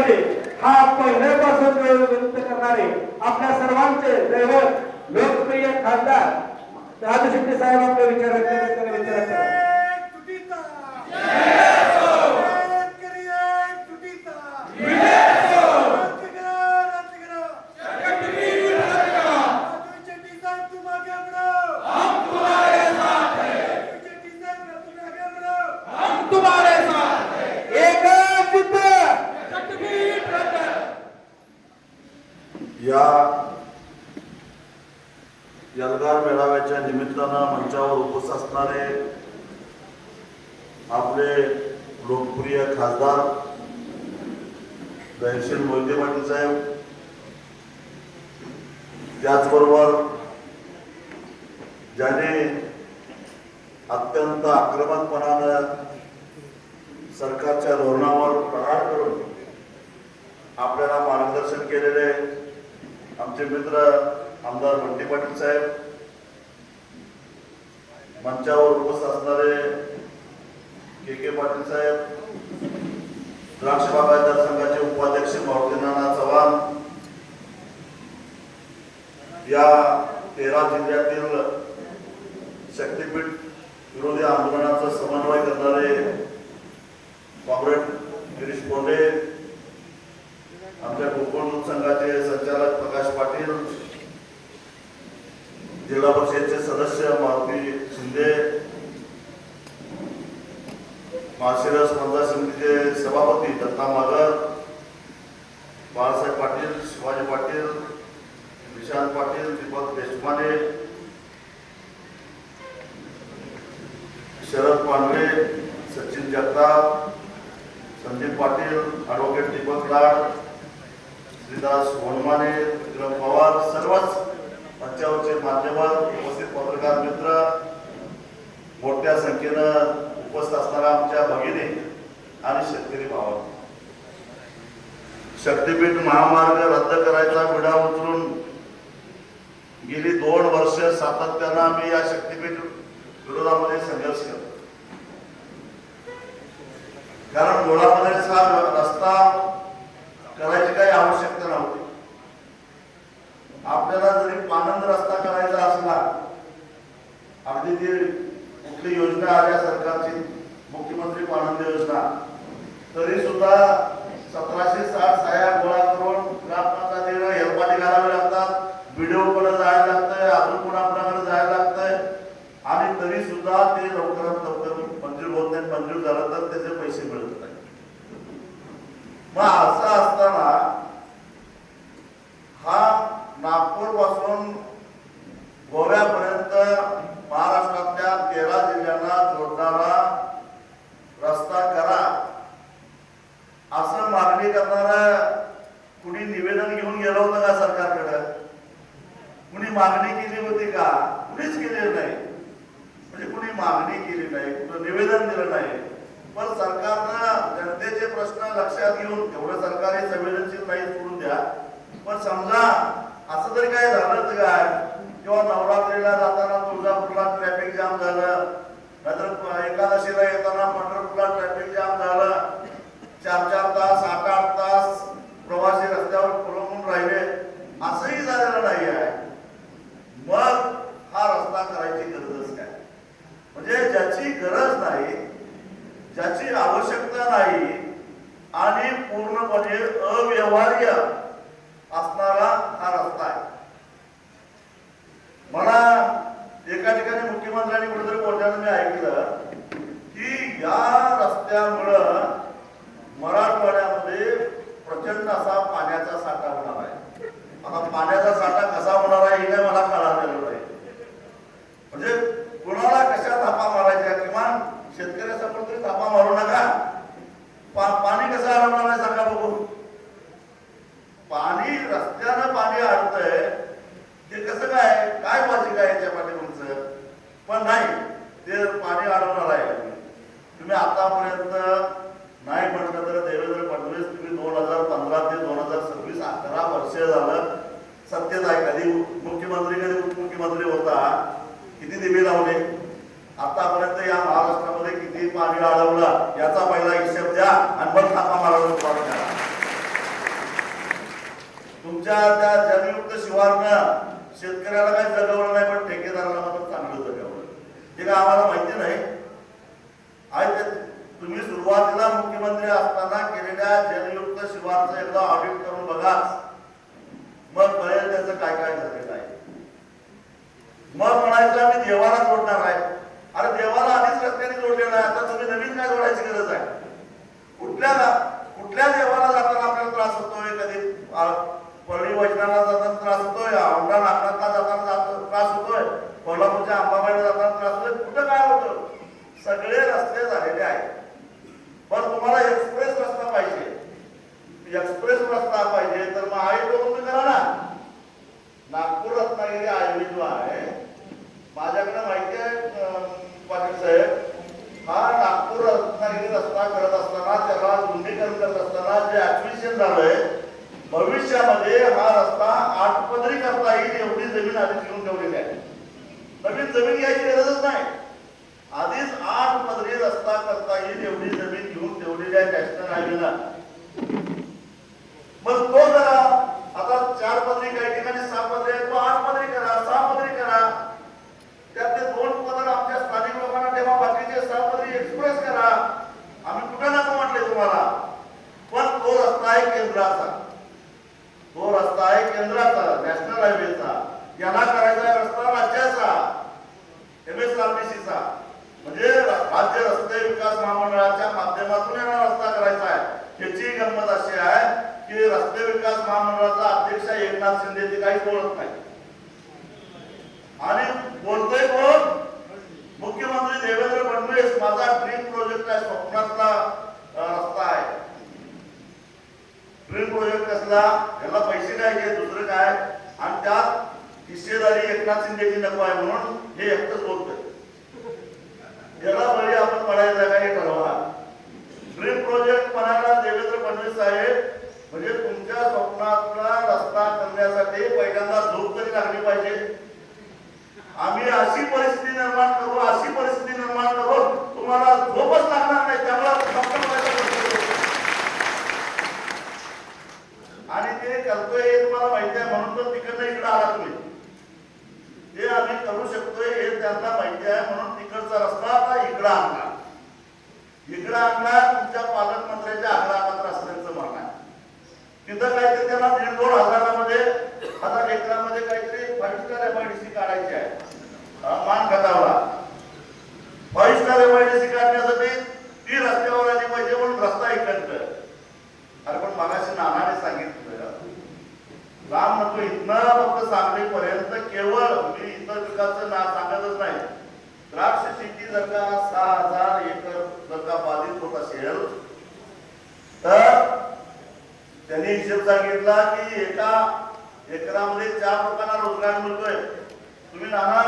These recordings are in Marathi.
करण्यासाठी हा पहिल्यापासून व्यक्त करणारे आपल्या सर्वांचे दैवत लोकप्रिय खासदार राजू शेट्टी साहेब आपले विचार व्यक्त करतात. या यलगार मेळाव्याच्या निमित्तानं मंचावर उपस्थित असणारे आपले लोकप्रिय खासदार दयाशील मोहिते पाटील साहेब, त्याचबरोबर ज्याने अत्यंत आक्रमकपणानं सरकारच्या धोरणावर प्रहार करून आपल्याला मार्गदर्शन केलेले आमचे मित्र आमदार बंटी पाटील साहेब, मंचावर उपस्थित असणारे के पाटील साहेब, द्राक्ष बागायतदार संघाचे उपाध्यक्ष मारुती नाना चव्हाण, या 13 जिल्ह्यातील शक्तीपीठ विरोधी आंदोलनाचा समन्वय करणारे कॉम्रेड गिरीश कोंडे, आमच्या गोकुळ दूध संघाचे संचालक प्रकाश पाटील, जिल्हा परिषदेचे सदस्य मारुती शिंदे, माळशिरस पंचायत समितीचे सभापती दत्ता मागर, बाळासाहेब पाटील, शिवाजी पाटील, निशांत पाटील, दीपक देशपांडे, शरद पांढरे, सचिन जगताप, संदीप पाटील, ॲडव्होकेट दीपक लाड, श्रीदास वनमाने, विक्रम पवार, सर्वच मंचावरचे मान्यवर, उपस्थित पत्रकार मित्र, मोठ्या संख्येनं उपस्थित असणाऱ्या आमच्या भगिनी आणि शेतकरी भावा, शक्तीपीठ महामार्ग रद्द करायचा विडा उचलून गेली 2 वर्ष सातत्यानं आम्ही या शक्तीपीठ विरोधामध्ये संघर्ष करतो. कारण मुळामध्येचा रस्ता करायची काही आवश्यकता नव्हती. आपल्याला जरी पानंद रस्ता करायचा असला, अगदी ती कुठली योजना आल्या सरकारची मुख्यमंत्री पानंद योजना, तरी सुद्धा 1760 साया गोळा करून ग्रामपंचायतीला हेलपाटे घालावे लागतात, व्हिडिओ कडे जायला लागतंय, अजून कोणाकडे जायला लागतंय, आणि तरी सुद्धा ते लवकरात लवकर मंजूर होत नाही. मंजूर झालं तर त्याचे पैसे मिळत नाही. मग असं असताना हा नागपूर पासून गोव्यापर्यंत महाराष्ट्रातल्या 13 जिल्ह्यांना जोडणारा रस्ता करा असं मागणी करणारा कुणी निवेदन घेऊन गेलं होतं का सरकारकडे? कुणी मागणी केली होती का? कुणीच केलेली नाही. म्हणजे कुणी मागणी केली नाही, कुठं निवेदन दिलं नाही. पण सरकारनं जनतेचे प्रश्न लक्षात घेऊन, एवढं सरकार हे संवेदनशील नाही सोडून द्या, पण समजा असं तरी काय झालं काय, किंवा नवरात्रीला जाताना तुळजापूरला ट्रॅफिक जाम झालं, नाहीतर एकादशीला येताना पंढरपूरला ट्रॅफिक जाम झालं, 4-4 तास 8-8 तास प्रवासी रस्त्यावर खोळंबून राहिले, असंही झालेलं नाही आहे. मग हा रस्ता करायची गरजच काय? म्हणजे ज्याची गरज नाही, ज्याची आवश्यकता नाही आणि पूर्णपणे अव्यवहार्य असणारा हा रस्ता आहे. मला एका ठिकाणी मुख्यमंत्र्यांनी कुठेतरी बोलताना मी ऐकलं की या रस्त्यामुळं मराठवाड्यामध्ये प्रचंड असा पाण्याचा साठा होणार आहे. आता पाण्याचा साठा कसा होणार आहे हे मला कळालेलं नाही. म्हणजे कुणाला कशा थापा मारायच्या, किमान शेतकऱ्यासमोर तरी थापा मारू नका. पाणी कसं अडवणार आहे सांगा बघू. पाणी रस्त्यानं पाणी अडतंय ते कसं काय, काय लॉजिक आहे याच्या पाठीमागचं? पण नाही, ते पाणी अडवणार आहे. तुम्ही आतापर्यंत नाही म्हटलं तर देवेंद्र फडणवीस तुम्ही 2015 ते 2026 11 वर्ष झालं सत्तेत आहे. कधी मुख्यमंत्री कधी उपमुख्यमंत्री होता, किती दिवे लावले आतापर्यंत या महाराष्ट्रामध्ये, किती पाणी अडवलं याचा पहिला हिशेब द्या आणि मग थापा मारायला तुमच्या त्या जलयुक्त शिवारनं शेतकऱ्याला काही जगवलं नाही, पण ठेकेदाराला मात्र चांगलं जगवलं. हे काय आम्हाला माहिती नाही. आज तुम्ही सुरुवातीला मुख्यमंत्री असताना केलेल्या जलयुक्त शिवारचं एकदा ऑडिट करून बघा, मग कळेल त्याचं काय काय झालेलं आहे. मग म्हणायचं आम्ही देवाला जोडणार आहे. अरे देवाला आधीच रस्त्याने जोडलेला आहे, आता तुम्ही नवीन काय जोडायची गरज आहे? कुठल्या देवाला जाताना आपल्याला त्रास होतोय? कधी परळी वैष्णवला जाताना त्रास होतोय, औंढा नागनाथला जाताना त्रास होतोय, कोल्हापूरच्या अंबाबाईला जाताना त्रास होतोय. कुठं काय होतं? सगळे रस्ते झालेले आहेत. पण तुम्हाला एक्सप्रेस रस्ता पाहिजे, एक्सप्रेस रस्ता पाहिजे तर मग आहे तो तुम्ही करा ना. नागपूर रत्नागिरी हायवे जो आहे, माझ्याकडे माहिती आहे पाटील साहेब, हा नागपूर रत्नागिरी रस्ता करत असताना, त्याला रुंदीकरण करत असताना जे ऍक्विजिशन झालंय, भविष्यामध्ये हा रस्ता 8 पदरी करता येईल एवढी जमीन आधीच घेऊन ठेवलेली आहे. नवीन जमीन घ्यायची गरजच नाही, आधीच 8 पदरी रस्ता करता येईल एवढी जमीन घेऊन ठेवलेली आहे नॅशनल हायवेला. मग तो करा. आता 4 पदरी काही ठिकाणी 6 पदरी आहे, तो 8 पदरी करा, 6 पदरी करा. त्यातले 2 पदर आमच्या स्थानिक लोकांना ठेवा, बाकीचे 6 पदरी एक्सप्रेस करा. आम्ही कुठं नको म्हटले तुम्हाला, पण तो रस्ता आहे केंद्राचा, तो रस्ता आहे केंद्राचा, नॅशनल हायवेचा. याला करायचा रस्ता राज्याचा, MSRDCचा, म्हणजे राज्य रस्ते विकास महामंडळाच्या माध्यमातून याला रस्ता करायचा आहे. याची गंमत अशी आहे की रस्ते विकास महामंडळाचा अध्यक्ष एकनाथ शिंदे ते काहीच बोलत नाही, आणि बोलतोय कोण? मुख्यमंत्री देवेंद्र फडणवीस. माझा ड्रीम प्रोजेक्ट आहे, स्वप्नातला रस्ता आहे. ड्रीम प्रोजेक्ट कसला? याला पैसे काय घे, दुसरं काय, आणि त्यात हिस्सेदारी एकनाथ शिंदेची नको आहे म्हणून हे एकटंच बोलतोय. याला बळी आपण पडायचं काय हे ठरवा. ड्रीम प्रोजेक्ट म्हणायला देवेंद्र फडणवीस साहेब, म्हणजे तुमच्या स्वप्नातला रस्ता करण्यासाठी पहिल्यांदा झोप तरी लागली पाहिजे. आम्ही अशी परिस्थिती निर्माण करू, अशी परिस्थिती निर्माण करू, तुम्हाला झोपच लागणार नाही. त्यामुळे आणि ते करतोय हे तुम्हाला माहिती आहे, म्हणून तर तिकडनं इकडे आला तुम्ही. हे आम्ही करू शकतोय हे त्यांना माहिती आहे, म्हणून तिकडचा रस्ता आता इकडं आणला. इकडं आणला तुमच्या पालकमंत्र्याच्या आग्रहापात्र असल्याचं म्हणणं आहे. तिथं काहीतरी त्याला 1,5-2 हजारामध्ये 1000 एकरामध्ये काहीतरी 5 स्टार MIDC काढायची आहे. मान खतावला 5 स्टार MIDC काढण्यासाठी ती रस्त्यावर आली पाहिजे, म्हणून रस्ता इकडं. अरे पण मगाशी नानाने सांगितलं राम नको इथनं फक्त सांगलीपर्यंत केवळ, मी इतर पिकाचं सांगतच नाही, द्राक्ष शेती जर का 6000 एकर जर का बाधित होत असेल तर त्यांनी हिशेब सांगितला की एका एकरामध्ये 4 लोकांना रोजगार मिळतोय. तुम्ही नाना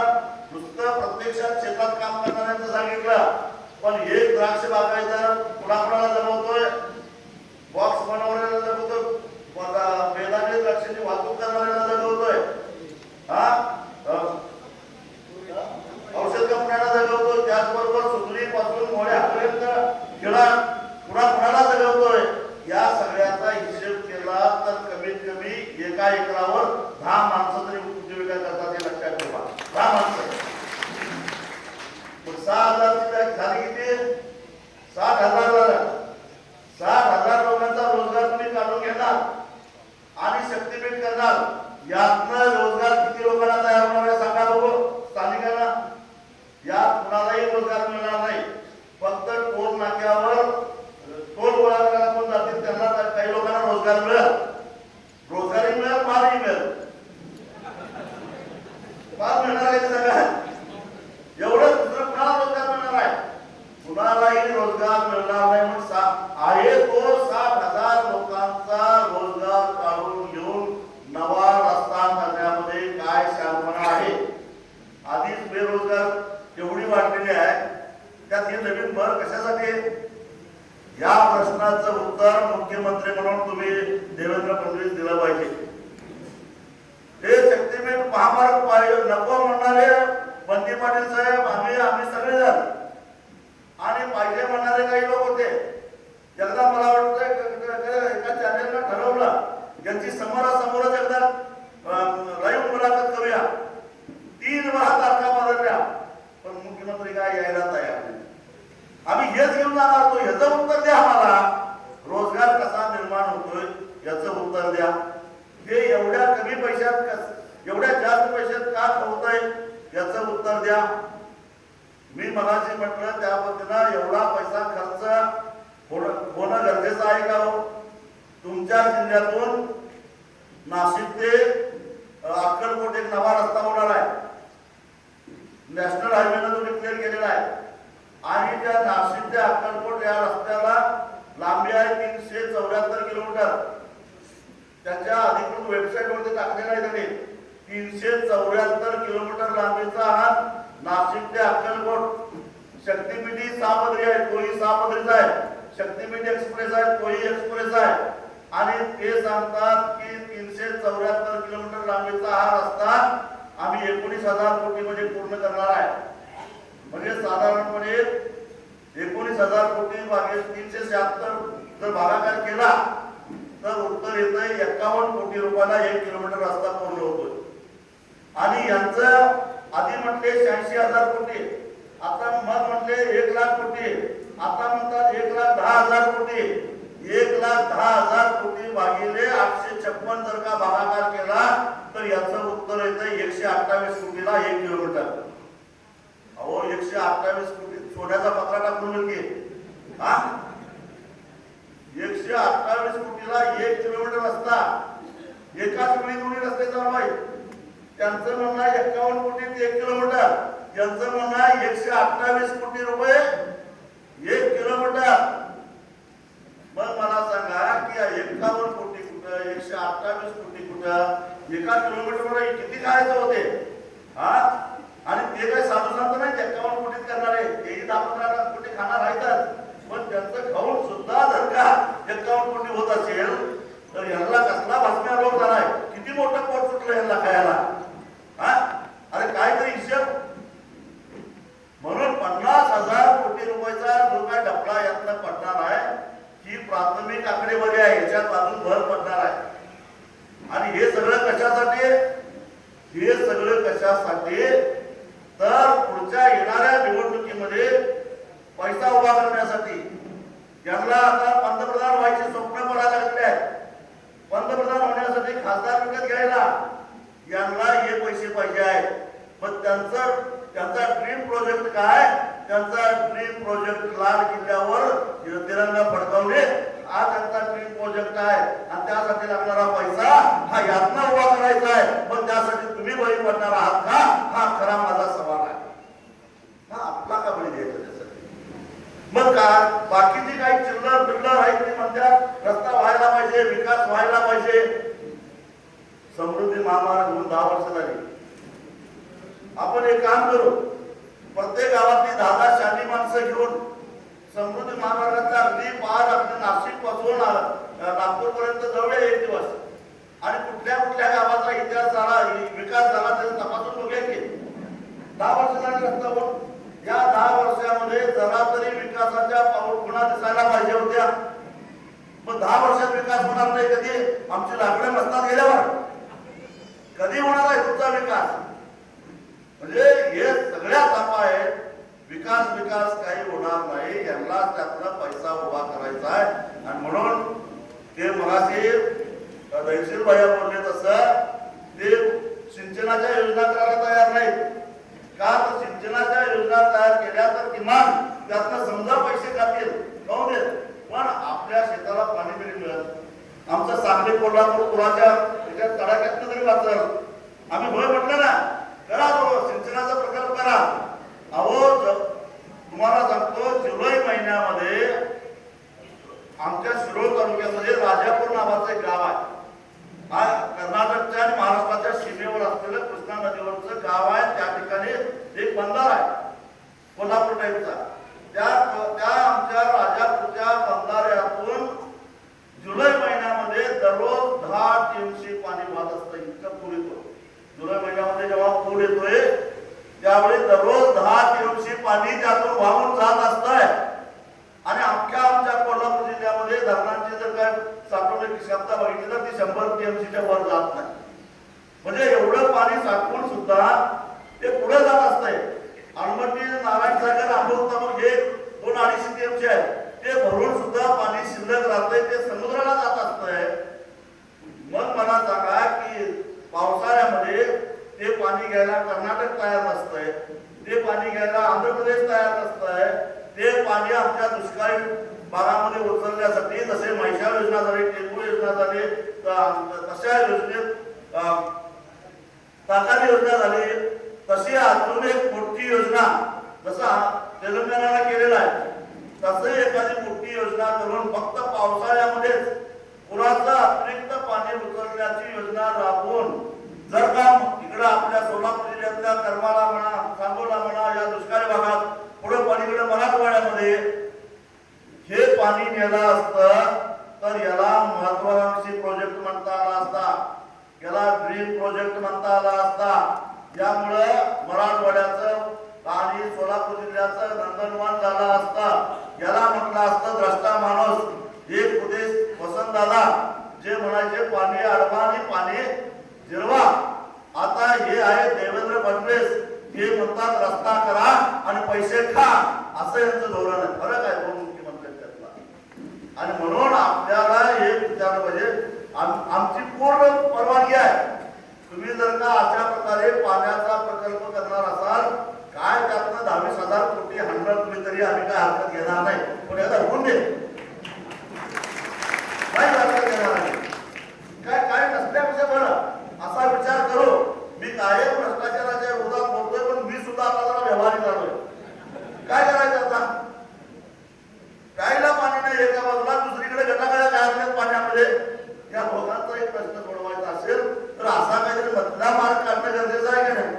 नुसतं प्रत्यक्षात शेतात काम करणाऱ्यांचं सांगितलं, पण एक द्राक्ष बागायतदार कुणाकुणाला जमवतोय, बॉक्स बनवण्याला जमवतोय, बेदाणे द्राक्षाची वाहतूक करणाऱ्याला जगवतोय, औषध कंपन्याला जगवतोय, त्याचबरोबर सुतळीपासून मोळ्यापर्यंत खेळा कुणाला जगवतोय. या सगळ्याचा हिशेब केला तर कमीत कमी एका एकरावर 10 माणसं तरी उपजीविका करतात, हे लक्षात ठेवा. 10 माणसं. 6,000 झाली किती? 60,000 झालं. 60,000 लोकांचा रोजगार तुम्ही काढून घेणार आणि शक्तीपीठ करणार. यातनं रोजगार किती लोकांना तयार होणार आहे सांगा बघू स्थानिकांना. यात कुणालाही रोजगार मिळणार नाही. फक्त टोल नाक्यावर टोल गोळा करायला कोण जातील त्यांना काही लोकांना रोजगार मिळेल, रोजगारही मिळेल, मालही मिळेल. माल मिळणार आहे सगळ्या एवढं, दुसरं कुणाला रोजगार मिळणार आहे? कुणालाही रोजगार मिळणार नाही. म्हणून आहे तो 60,000 लोकांचा रोजगार काढून घेऊन नवा रस्ता करण्यामध्ये काय शांतपणा आहे? आधीच बेरोजगार एवढी वाढलेली आहे, त्यात हे नवीन भर कशासाठी? या प्रश्नाचं उत्तर मुख्यमंत्री म्हणून तुम्ही देवेंद्र फडणवीस दिलं पाहिजे. हे शक्तीपीठ महामार्ग पाहिजे नको म्हणणारे बंदी पाटील साहेब, आम्ही सगळेजण, आणि पाहिजे म्हणणारे काही लोक होते. एकदा मला वाटतं एका चॅनेलला ठरवलं, यांची समोरासमोरच एकदा द्या. हे एवढ्या कमी पैशात एवढ्या जास्त पैशात का होतंय याचं उत्तर द्या. मी मगाशी म्हटलं त्या पद्धतीनं एवढा पैसा खर्च होणं गरजेचं आहे का हो? तुमच्या जिल्ह्यातून नाशिक ते अक्कलकोट एक नवा रस्ता होणार आहे. नॅशनल हायवेनं तो डिक्लेअर केलेला आहे आणि त्या नाशिक ते अक्कलकोट या रस्त्याला लांबी आहे 374 किलोमीटर. त्याच्या अधिकृत वेबसाईटवरती टाकलेला आहे त्यांनी 374 किलोमीटर लांबीचा हा नाशिक ते अक्कलकोट शक्तिपीठी 6 पदरी आहे, तोही 6 पदरीचा आहे. शक्तिपीठ एक्सप्रेस आहे, तोही एक्सप्रेस आहे. आणि ते सांगतात की 374 किलोमीटर लांबीचा हा रस्ता आम्ही 19,000 कोटी मध्ये पूर्ण करणार आहे. म्हणजे साधारणपणे 19,000 कोटी भागिले 376 जर भागाकार केला तर उत्तर येतंय 51 कोटी रुपयाला 1 किलोमीटर रस्ता पूर्ण होतोय. आणि यांचं आधी म्हटले 86,000 कोटी, आता मग म्हटले 1,00,000 कोटी, आता म्हणतात 1,10,000 कोटी. 1,10,000 कोटी भागिले 856 जर का भागाकार केला तर याचं उत्तर येतं 128 कोटीला 1 किलोमीटर. अहो 128 कोटी सोन्याचा पत्रा टाकून मिळते हा. 128 कोटीला 1 किलोमीटर रस्ता एकाच वेळी दोन्ही रस्ते चालवाय. त्यांचं म्हणणं आहे 51 कोटी ते 1 किलोमीटर, यांचं म्हणणं आहे 128 कोटी रुपये 1 किलोमीटर. मग मला सांगा की 51 कोटी कुठं 128 कोटी कुठं एका किलोमीटरवर किती खायचं होते हा. आणि ते काय साधू सांगतो नाही 51 कोटीत करणार आहे, तेही 10-15 कोटी खाणार आहेतच. पण त्यांचं खाऊन सुद्धा जर का 51 कोटी होत असेल तर यांना कसला भस्म्या रोग झालाय, किती मोठं पोट सुटलं यांना खायला हा. अरे काहीतरी हिशेब. म्हणून 50,000 कोटी रुपयाचा जो काय डबडा यातनं पडणार आहे ही प्राथमिक आकडेवारी आहे, याच्यात अजून भर पडणार आहे. आणि हे सगळं कशासाठी, हे सगळं कशासाठी तर पुढच्या येणाऱ्या निवडणुकीमध्ये पैसा उभा करण्यासाठी. यांना आता पंतप्रधान व्हायचे स्वप्न पडायला लागले आहे. पंतप्रधान होण्यासाठी खासदार विकत घ्यायला यांना हे पैसे पाहिजे आहेत. पण त्यांचा ड्रीम प्रोजेक्ट काय, त्यांचा ड्रीम प्रोजेक्ट लाल किल्ल्यावर तिरंगा फडकवणे हा त्यांचा ड्रीम प्रोजेक्ट आहे. आणि त्यासाठी लागणारा पैसा हा यातना उभा करायचा आहे. पण त्यासाठी तुम्ही बळी पडणार आहात का, हा खरा माझा सवाल आहे. हा आपला का बळी द्यायचा त्यासाठी. मग काय बाकीची काही चिल्लर बिल्लर आहेत ते म्हणतात रस्ता व्हायला पाहिजे, विकास व्हायला पाहिजे. समृद्धी महामार्ग होऊन 10 वर्ष झाली. आपण एक काम करू, प्रत्येक गावातली 10-10 शाली माणसं घेऊन समृद्धी महामार्गाचा अगदी पार अगदी नाशिक पासून नागपूर पर्यंत जाऊया एक दिवस. आणि कुठल्या कुठल्या गावाचा इतिहास झाला, विकास झाला त्याचा तपासून बघूया की 10 वर्ष झाली रस्ता होऊन. या 10 वर्षामध्ये जरा तरी विकासाच्या खुणा दिसायला पाहिजे होत्या. मग 10 वर्षात विकास होणार नाही कधी, आमची लाकडं नसतात गेल्यावर कधी होणार आहे तुमचा विकास. म्हणजे हे सगळ्या तापा आहेत. विकास काही होणार नाही, यांना त्यातला पैसा उभा करायचा आहे. आणि म्हणून ते मगाशी दहशील भैया बोलले तसं ते सिंचनाच्या योजना करायला तयार नाहीत का. तर सिंचनाच्या योजना तयार केल्या तर किमान त्यातनं समजा पैसे खातील खाऊ देत, पण आपल्या शेताला पाणी तरी मिळत. आमचं सांगली कोल्हापूर पुराच्या त्याच्यात तडाख्यातनं तरी वाचल. आम्ही होय म्हटलं ना, करा तो सिंचनाचा प्रकल्प करा. अहो तुम्हाला सांगतो जुलै महिन्यामध्ये आमच्या शिरोळ तालुक्यामध्ये राजापूर नावाचं एक गाव आहे. हा कर्नाटकच्या आणि महाराष्ट्राच्या सीमेवर असलेलं कृष्णा नदीवरचं गाव आहे. त्या ठिकाणी एक बंधारा आहे कोल्हापूर टाईपचा. त्या आमच्या राजापूरच्या बंधाऱ्यातून जुलै महिन्यामध्ये दररोज 10 टीएमसी पाणी वाहत असतं. इतकं पूर येतो जुलै महिन्यामध्ये. जेव्हा पूर येतोय त्यावेळी दररोज 10 टीएमसी पाणी त्यातून वाहून जात असतंय. आणि आमच्या कोल्हापूर जिल्ह्यामध्ये धरणांची जर काय साठवण्याची क्षमता बघितली तर ती 100 टीएमसीच्या वर जात नाही. म्हणजे एवढं पाणी साठवून सुद्धा ते पुढे जात असतंय. अलमट्टी नारायणसागर आंबोलतामग हे 2-2.5 टीएमसी आहे, ते भरून सुद्धा पाणी शिल्लक राहतंय, ते समुद्राला जात असतंय. मग घ्यायला कर्नाटक तयार नसतंय, ते पाणी घ्यायला आंध्र प्रदेश तयार नसतंय. ते पाणी आमच्या दुष्काळी भागामध्ये उचलण्यासाठी जसे म्हैसाळ योजना झाली, टेंबू योजना झाली, तशा योजनेत ताकाली योजना झाली, तशी अजून एक मोठी योजना जसा तेलंगणाला केलेला आहे तसे एखादी मोठी योजना करून फक्त पावसाळ्यामध्येच पुराचं अतिरिक्त पाणी उचलण्याची योजना राबवून जर का इकडं आपल्या सोलापूर जिल्ह्यातल्या करमाळा म्हणा, सांगोला म्हणा, या दुष्काळी भागात पुढे पलीकडे मराठवाड्यामध्ये हे पाणी नेलं असतं तर याला महत्वाकांक्षी प्रोजेक्ट म्हणता आला असता, याला ड्रीम प्रोजेक्ट म्हणता आला असता. यामुळं मराठवाड्याचं आणि सोलापूर जिल्ह्याचं नंदनवन झालं असतं. याला म्हटलं असतं द्रष्टा माणूस. एक उद्देश वसंतदादा जे म्हणायचे पाणी अडवा आणि पाणी जिरवा. आता हे आहे देवेंद्र फडणवीस, हे म्हणतात रस्ता करा आणि पैसे खा, असं यांचं धोरण आहे. फरक आहे दोन मुख्यमंत्र्यांच्यातला. आणि म्हणून आपल्याला हे विचारलं पाहिजे, आमची पूर्ण परवानगी आहे. तुम्ही जर का अशा प्रकारे पाण्याचा प्रकल्प करणार असाल, काय त्यातनं 22,000 कोटी हंड्रेड तुम्ही तरी आम्ही काय हरकत घेणार नाही. पण याचा होऊन दे, काय हरकत घेणार नाही. काय नसल्यापेक्षा बरं असा विचार करू. मी कायम भ्रष्टाचाराच्या विरोधात बोलतोय, पण मी सुद्धा आता जरा व्यवहारिक झालोय. काय करायचं आता? प्यायला पाणी नाही एका बाजूला, दुसरीकडे गटागळ्या काय पाण्यामध्ये. या दोघांचा एक प्रश्न सोडवायचा असेल तर असा काहीतरी मधला मार्ग काढणं गरजेचं आहे की नाही.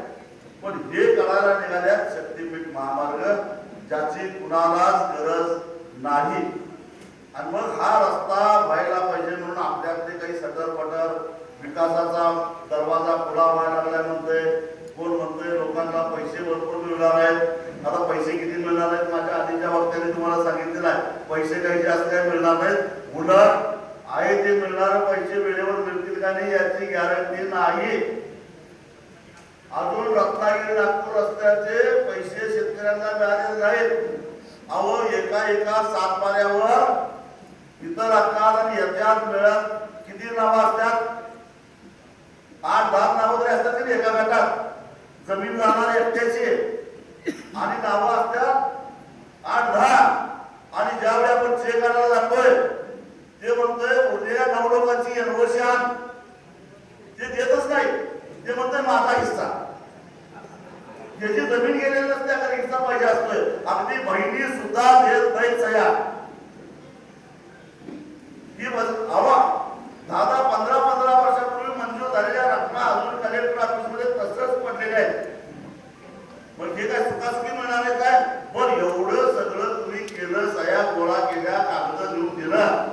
पण हे करायला निघाल्यात शक्तीपीठ महामार्ग, ज्याची कुणालाच गरज नाही. आणि मग हा रस्ता व्हायला पाहिजे म्हणून आपल्याकडे काही सटरपटर विकासाचा दरवाजा खुला व्हायला लागलाय म्हणतोय, कोण म्हणतोय लोकांना पैसे भरपूर मिळणार आहेत. आता पैसे किती मिळणार आहेत माझ्या आधीच्या वक्त्याने तुम्हाला सांगितलेलं आहे. पैसे काही जास्त काही मिळणार नाहीत. उलट आहे ते मिळणारे पैसे वेळेवर मिळतील का नाही याची गॅरंटी नाही. अजून रत्नागिरी नागपूर रस्त्याचे पैसे शेतकऱ्यांना मिळाले नाहीत. अहो एका सातबाऱ्यावर इतर असतात आणि याच्यात मिळत किती नावं असतात? 8-10 नावं तरी असतात की एका गटात. जमीन जाणार एकट्याची आणि नावं असतात 8-10. आणि ज्यावेळी आपण चेक करायला जातोय ते म्हणतोय उरलेल्या 9 लोकांची एनओसी आण, ते देतच नाही. ते म्हणतोय माझा हिस्सा. ज्याची जमीन गेलेली नसते त्याचा हिस्सा पाहिजे असतोय. अगदी बहिणी सुद्धा देत नाही सह्या. ही हवा 10-15 वर्षापूर्वी मंजूर झालेल्या रकमा अजून कलेक्टर ऑफिसमध्ये तसंच पडलेल्या आहेत. मग हे काय सुखासुखी मिळणार आहे काय? पण एवढं सगळं तुम्ही केलं, सह्या गोळा केल्या, कागद लिहून दिलं,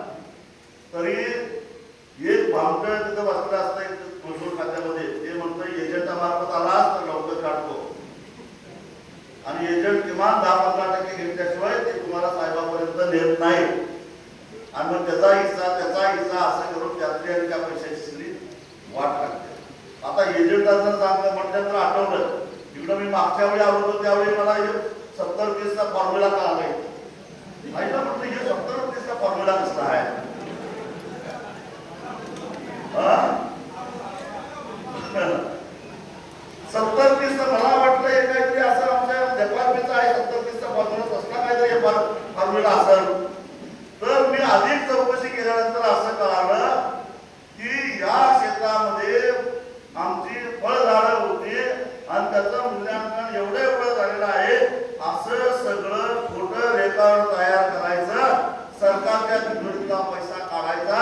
तरी एक भामटं तिथं बसलं असतं महसूल खात्यामध्ये. ते म्हणतं एजंटामार्फत आलास तर लवकर काढतो. आणि एजंट किमान 10-15% घेतल्याशिवाय ते तुम्हाला साहेबापर्यंत नेत नाही. आणि मग त्याचा हिस्सा असं करून त्यातली आणि त्या पैशाची सगळी वाट लागते. आता एजंटाचं चांगलं म्हटलं तर आठवलं, इकडं मी मागच्या वेळी आलो होतो त्यावेळी मला 70-30चा फॉर्म्युला का आलाय ऐकलं. म्हटलं हे 70-30चा फॉर्म्युला कसला आहे? 70-30 मला वाटलं हे काहीतरी असं आमच्या जपानचा आहे 70-30चा फॉर्म्युला, कसला काहीतरी फॉर्म्युला असेल. तर मी अधिक चौकशी केल्यानंतर असं कळालं की या क्षेत्रामध्ये आमची फळझाडं होती आणि त्याचं मूल्यांकन एवढं झालेलं आहे. असं सगळं खोटं रेकॉर्ड तयार करायचं, सरकारच्या तिजोरीतला पैसा काढायचा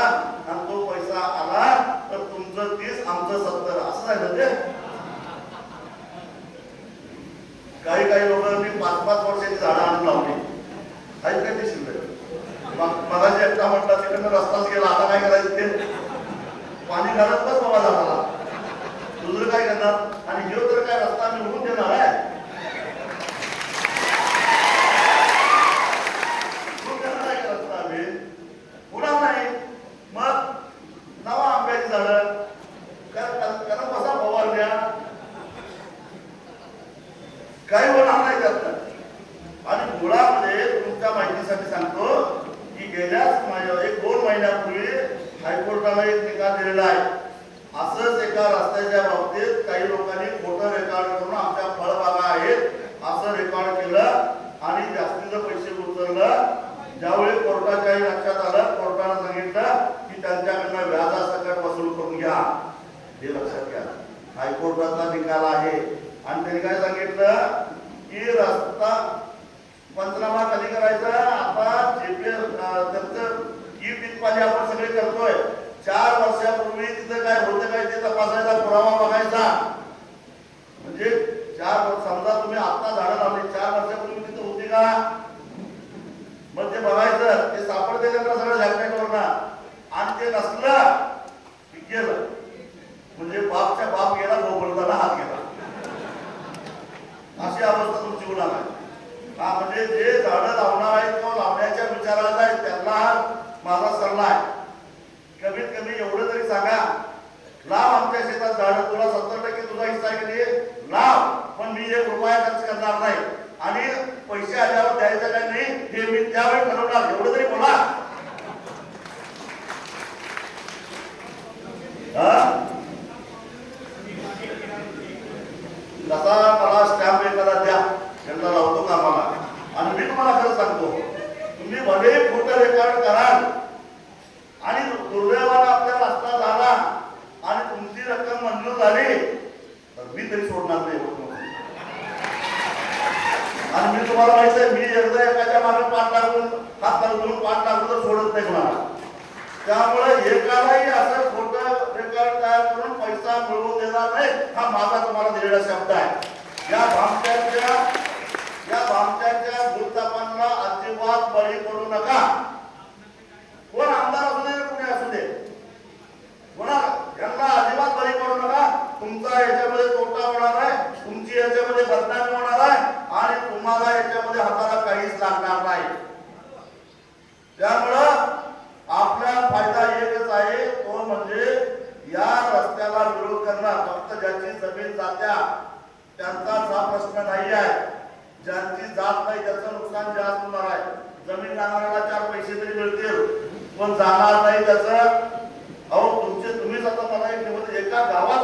आणि तो पैसा आला तर तुमचं 30 आमचं 70 असं आहे ना ते. काही लोक मी 5-5 वर्षाची झाडं आणून लावली आहेत काय ते शिल्लक. मगाशी एकटा म्हटला तिकडनं रस्ताच गेला, आता काय करायचं ते पाणी घालत बस बाबा झाडाला, दुसरं काय करणार. आणि हे तर काय रस्ता मी उघडून देणार आहे? रस्ता आम्ही पुन्हा नाही. मग नवा आंब्याची झाडं त्यांना कसा फवारण्या काही होणार नाही त्यातलं. आणि मुळामध्ये तुमच्या माहितीसाठी सांगतो की गेल्याच 1-2 महिन्यापूर्वी हायकोर्टाने एक निकाल दिलेला आहे. असंच एका रस्त्याच्या बाबतीत काही लोकांनी खोटं रेकॉर्ड करून आमच्या फळबागा आहेत असं रेकॉर्ड केलं आणि जास्तीचे पैसे उचललं. ज्यावेळी कोर्टाच्या लक्षात आलं, कोर्टानं सांगितलं की त्यांच्याकडनं व्याजासकट वसूल करून घ्या. हे लक्षात घ्या, हायकोर्टाचा निकाल आहे. आणि त्यांनी काय सांगितलं की रस्ता पंचनामा कधी करायचा, आता जीपीएस त्यांचं ई टिप्पाणी आपण सगळे करतोय. 4 वर्षापूर्वी तिथं काय होतं काय ते तपासायचा, पुरावा बघायचा. म्हणजे 4 वर्ष समजा तुम्ही आता झाडं लावली, 4 वर्षापूर्वी तिथं होती का, मग ते बघायचं. ते सापडते का सगळं झॅकनेटवर ना, आणि ते नसलं की गेलं. म्हणजे बापच्या बाप गेला, बोलताना हात गेला, अशी अवस्था तुमची होणार आहे. हा, म्हणजे जे झाडं लावणार आहेत किंवा लावण्याच्या विचारात आहेत त्यांना माझा सल्ला आहे, कमीत कमी एवढं तरी सांगा, लाव आमच्या शेतात झाडं, तुला 70% तुझा हिस्सा आहे की नाही, लाव, पण मी 1 रुपया खर्च करणार नाही आणि पैसे आल्यावर द्यायचं काय नाही हे मी त्यावेळी ठरवणार. एवढं तरी बोला. तसा मला स्टॅम्प एखादा द्या, त्यांना लावतो का मला. आणि मी तुम्हाला खरं सांगतो, तुम्ही भले खोटं रेकॉर्ड कराल आणि दुर्दैवानं आपल्या रस्ता झाला आणि तुमची रक्कम मंजूर झाली तर मी तरी सोडणार नाही. आणि मी तुम्हाला माहिती आहे, मी एकदा एखाद्या मागे पाठ लागून हात लागून पाठ लागून तर सोडत नाही कोणाला. त्यामुळे एकालाही असं खोटं रेकॉर्ड तयार करून पैसा मिळवून देणार नाही, हा माझा तुम्हाला दिलेला शब्द आहे. या भामट्यांच्या भूततापांना अजिबात बळी पडू नका. कोण आमदार असू दे, कुणी असू दे, यांना अजिबात बळी पडू नका. तुमचा याच्यामध्ये तोटा होणार आहे, तुमची याच्यामध्ये बदनामी होणार आहे आणि तुम्हाला याच्यामध्ये हाताला काहीच लागणार नाही. त्यामुळं आपला फायदा एकच आहे, तो म्हणजे या रस्त्याला विरोध करणं. फक्त ज्याची जमीन जात्या त्यांचाच हा प्रश्न नाही आहे, ज्यांची जात नाही त्याचं नुकसान जास्त होणार आहे. जमीन जाणाऱ्याला 4 पैसे तरी मिळतील, पण जाणार नाही त्याचं. अहो तुम्हीच आता मला एक एका गावात